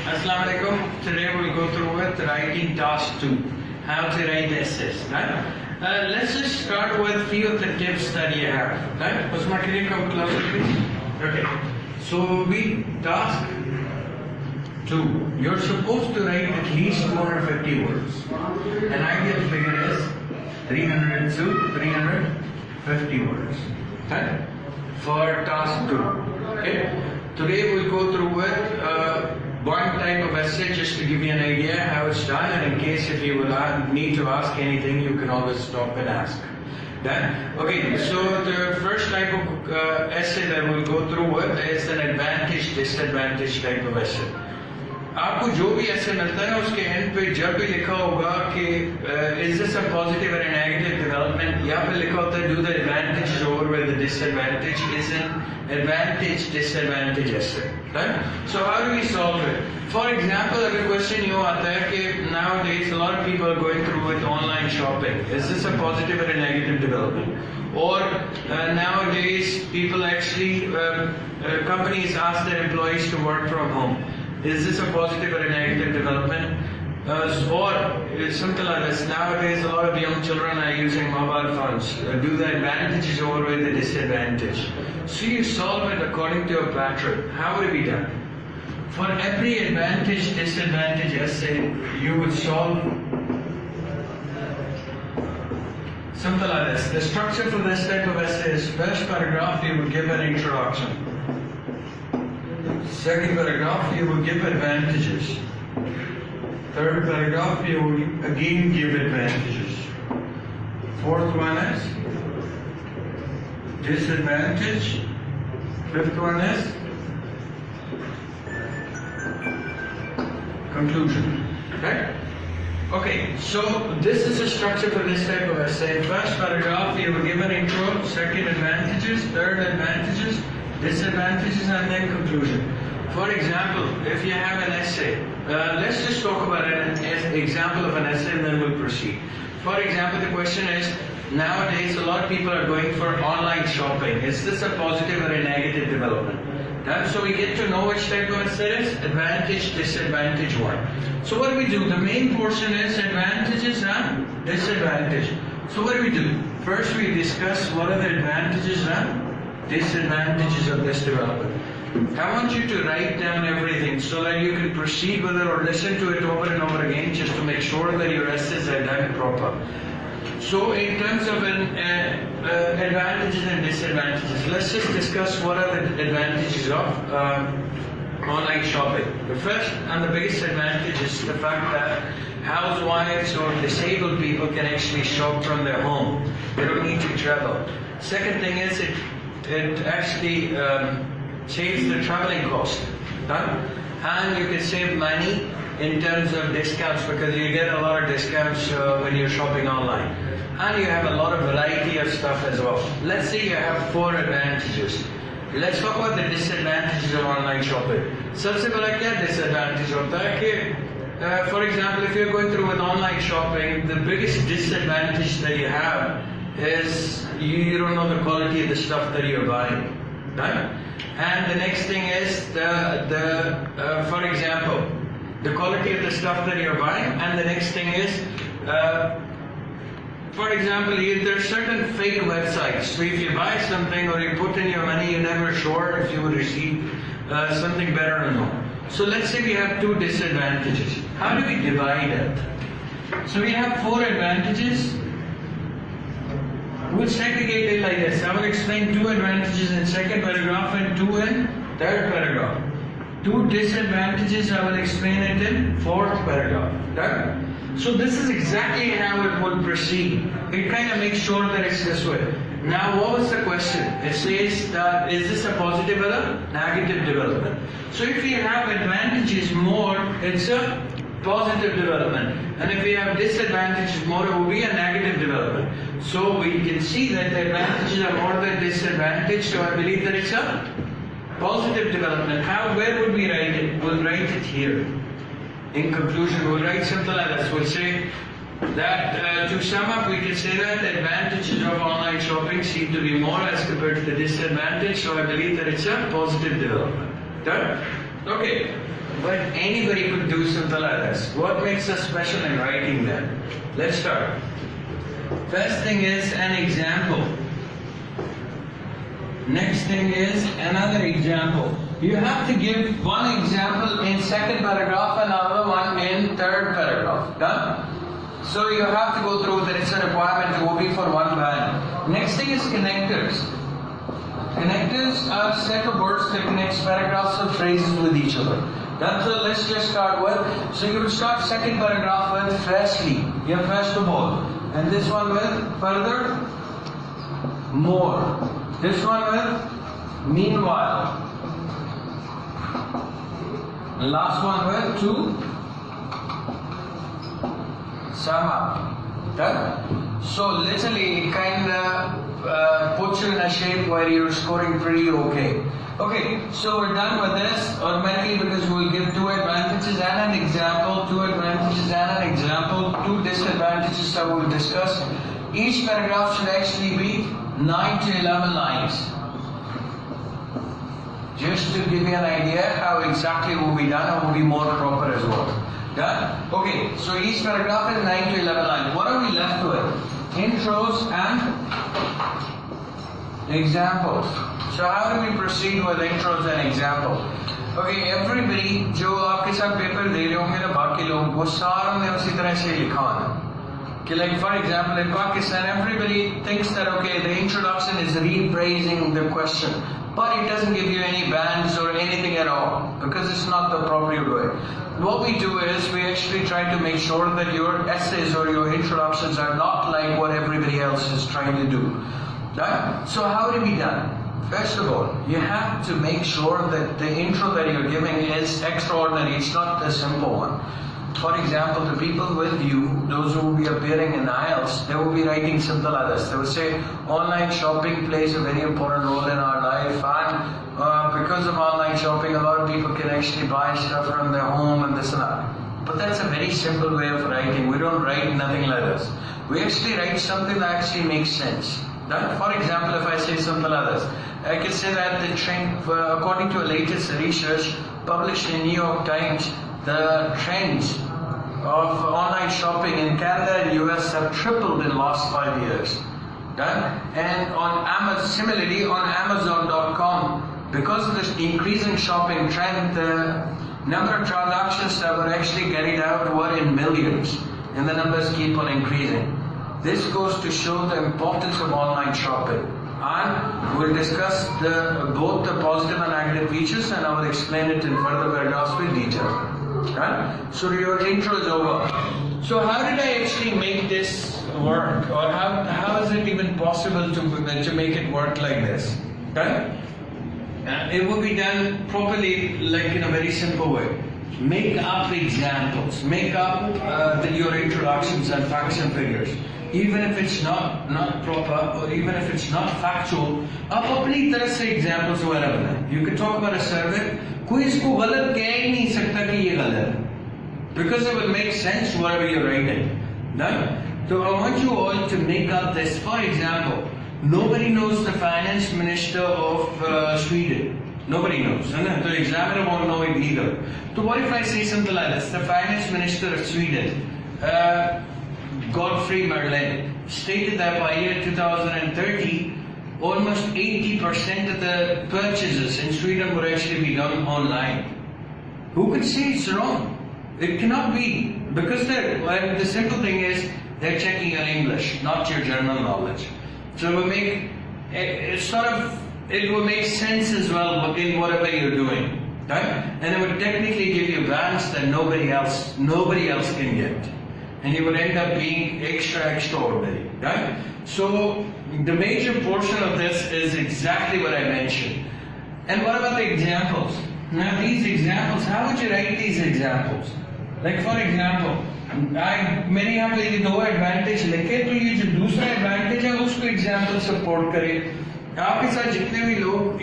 Assalamu alaikum. Today we'll go through with writing task 2. How to write essays. Right? Let's just start with a few of the tips that you have. Right? Usman, can you come closer please? Okay. So we task 2. You're supposed to write at least 250 words. An ideal figure is 300 to 350 words. Right? For task 2. Okay. Today we'll go through with one type of essay just to give you an idea how it's done, and in case if you will need to ask anything, you can always stop and ask. Done? Okay, so the first type of essay that we'll go through with is an advantage disadvantage type of essay. आपको जो भी ऐसे मिलता है उसके and पे जब भी लिखा होगा कि is this a positive or a negative development, या फिर लिखा होता है do the advantages outweigh the disadvantage, is an advantage disadvantage essay. Right? So how do we solve it? For example, अगर question यूँ आता है कि nowadays a lot of people are going through with online shopping, is this a positive or a negative development? Or nowadays people actually companies ask their employees to work from home. Is this a positive or a negative development? Or something like this. Nowadays, a lot of young children are using mobile phones. Do the advantages outweigh the disadvantage? So you solve it according to a pattern. How would it be done? For every advantage, disadvantage essay, you would solve something like this. The structure for this type of essay is first paragraph, you would give an introduction. Second paragraph, you will give advantages. Third paragraph, you will again give advantages. Fourth one is disadvantage. Fifth one is conclusion. Right? Okay, so this is a structure for this type of essay. First paragraph, you will give an intro. Second, advantages. Third, advantages. Disadvantages, and then conclusion. For example, if you have an essay, let's just talk about an example of an essay and then we'll proceed. For example, the question is, nowadays a lot of people are going for online shopping. Is this a positive or a negative development? So we get to know which type of essay it is, advantage, disadvantage one. So what do we do? The main portion is advantages and disadvantage. So what do we do? First we discuss what are the advantages and disadvantages of this development. I want you to write down everything so that you can proceed with it or listen to it over and over again just to make sure that your essays are done proper. So in terms of advantages and disadvantages, let's just discuss what are the advantages of online shopping. The first and the biggest advantage is the fact that housewives or disabled people can actually shop from their home. They don't need to travel. Second thing is it actually saves the traveling cost, and you can save money in terms of discounts because you get a lot of discounts when you're shopping online, and you have a lot of variety of stuff as well. Let's say you have 4 advantages. Let's talk about the disadvantages of online shopping. सबसे बड़ा क्या disadvantage होता है कि for example, if you're going through with online shopping, the biggest disadvantage that you have is you don't know the quality of the stuff that you're buying, right? And the next thing is for example, the quality of the stuff that you're buying, and the next thing is for example, there are certain fake websites. So if you buy something or you put in your money, you're never sure if you will receive something better or not. So let's say we have 2 disadvantages. How do we divide it? So we have 4 advantages. We'll segregate it like this. I will explain 2 advantages in second paragraph and 2 in third paragraph. 2 disadvantages, I will explain it in fourth paragraph. Right? So this is exactly how it will proceed. It kind of makes sure that it's this way. Now what was the question? It says that is this a positive or a negative development? So if you have advantages more, it's a positive development, and if we have disadvantages more, it will be a negative development. So we can see that the advantages are more than disadvantage, so I believe that it's a positive development. Where would we write it? We'll write it here. In conclusion, we'll write something like this. We'll say that to sum up, we can say that the advantages of online shopping seem to be more as compared to the disadvantage, so I believe that it's a positive development. Done? Okay. but anybody could do simple like this. What makes us special in writing them? Let's start. First thing is an example. Next thing is another example. You have to give one example in second paragraph and another one in third paragraph. Done? So you have to go through that. It's a requirement to be for one band. Next thing is connectors. Connectors are a set of words that connects paragraphs or phrases with each other. Done? So let's just start with, so you will start second paragraph with firstly, yeah, first of all. And this one with further, more. This one with meanwhile. And last one with to sum up. Done? So literally it kind of puts you in a shape where you're scoring pretty okay. Okay, so we're done with this automatically because we'll give two advantages and an example, two advantages and an example, two disadvantages that we'll discuss. Each paragraph should actually be 9 to 11 lines. Just to give you an idea how exactly it will be done, it will be more proper as well. Done? Okay, so each paragraph is 9 to 11 lines. What are we left with? Intros and examples. So how do we proceed with intros and examples? Okay, everybody जो आपके साथ paper दे रहे होंगे ना बाकी लोग वो सारों ने उसी तरह से लिखा है कि like for example in Pakistan everybody thinks that okay the introduction is rephrasing the question but it doesn't give you any bands or anything at all because it's not the appropriate way. What we do is we actually try to make sure that your essays or your introductions are not like what everybody else is trying to do. Right? So how do we done? First of all, you have to make sure that the intro that you're giving is extraordinary. It's not a simple one. For example, the people with you, those who will be appearing in IELTS, they will be writing simple others. They will say, online shopping plays a very important role in our life and because of online shopping, a lot of people can actually buy stuff from their home and this and that. But that's a very simple way of writing. We don't write nothing like this. We actually write something that actually makes sense. Right? For example, if I say simple others, I can say that the trend, according to a latest research published in New York Times, the trends of online shopping in Canada and US have tripled in the last 5 years. Right? And on Amazon, similarly on Amazon.com, because of this increasing shopping trend, the number of transactions that were actually carried out were in millions, and the numbers keep on increasing. This goes to show the importance of online shopping. And we'll discuss both the positive and negative features and I will explain it in further paragraphs with detail. Right? So your intro is over. So how did I actually make this work? Or how is it even possible to make it work like this? Right? It will be done properly like in a very simple way. Make up examples. Make up your introductions and facts and figures. Even if it's not proper or even if it's not factual, आप अपनी तरह से examples वगैरह बनाएं. You can talk about a survey. कोई इसको गलत कह ही नहीं सकता कि ये गलत है, because it will make sense whatever you're writing. Right? So I want you all to make up this. For example, nobody knows the finance minister of Sweden. Nobody knows. The examiner won't know it either. So what if I say something like this? The finance minister of Sweden, Godfrey Merlin, stated that by year 2030, almost 80% of the purchases in Sweden would actually be done online. Who could say it's wrong? It cannot be, because the simple thing is they're checking your English, not your general knowledge. So it will make it will make sense as well in whatever you're doing, right? And it would technically give you bands that nobody else can get. And you would end up being extraordinary, right? So the major portion of this is exactly what I mentioned. And what about the examples? Now these examples, how would you write these examples? Like for example, मैंने यहाँ पे ये दो advantage लिखे, तो ये जो दूसरा advantage है उसको example support करे. आपके साथ जितने भी लोग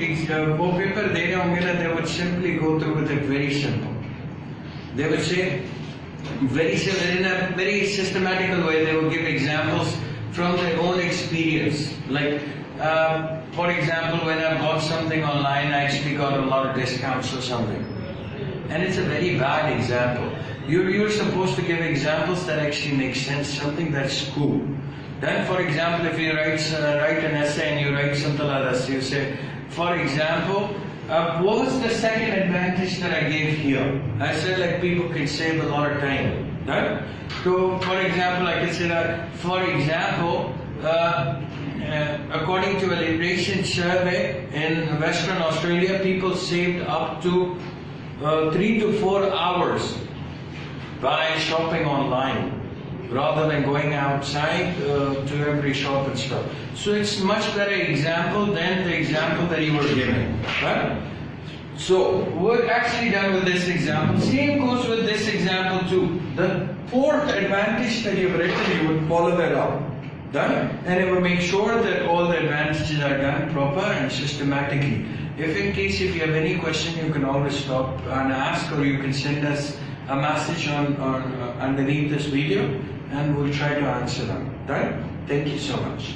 वो पेपर दे रहे होंगे ना, they would simply go through with it very simple. They would say, in a very systematical way, they will give examples from their own experience. Like, for example, when I bought something online, I actually got a lot of discounts or something. and it's a very bad example. You're supposed to give examples that actually make sense, something that's cool. Then, for example, if you write an essay and you write something like this, you say, for example, what was the second advantage that I gave here? I said like people can save a lot of time, right? So, for example, I can say that, for example, according to a recent survey in Western Australia, people saved up to 3 to 4 hours by shopping online, rather than going outside to every shop and stuff. So it's much better example than the example that you were giving, right? So we're actually done with this example. Same goes with this example too. The fourth advantage that you've written, you would follow that up, done, and it will make sure that all the advantages are done proper and systematically. If in case if you have any question, you can always stop and ask, or you can send us a message on underneath this video, and we'll try to answer them. Right? Thank you so much.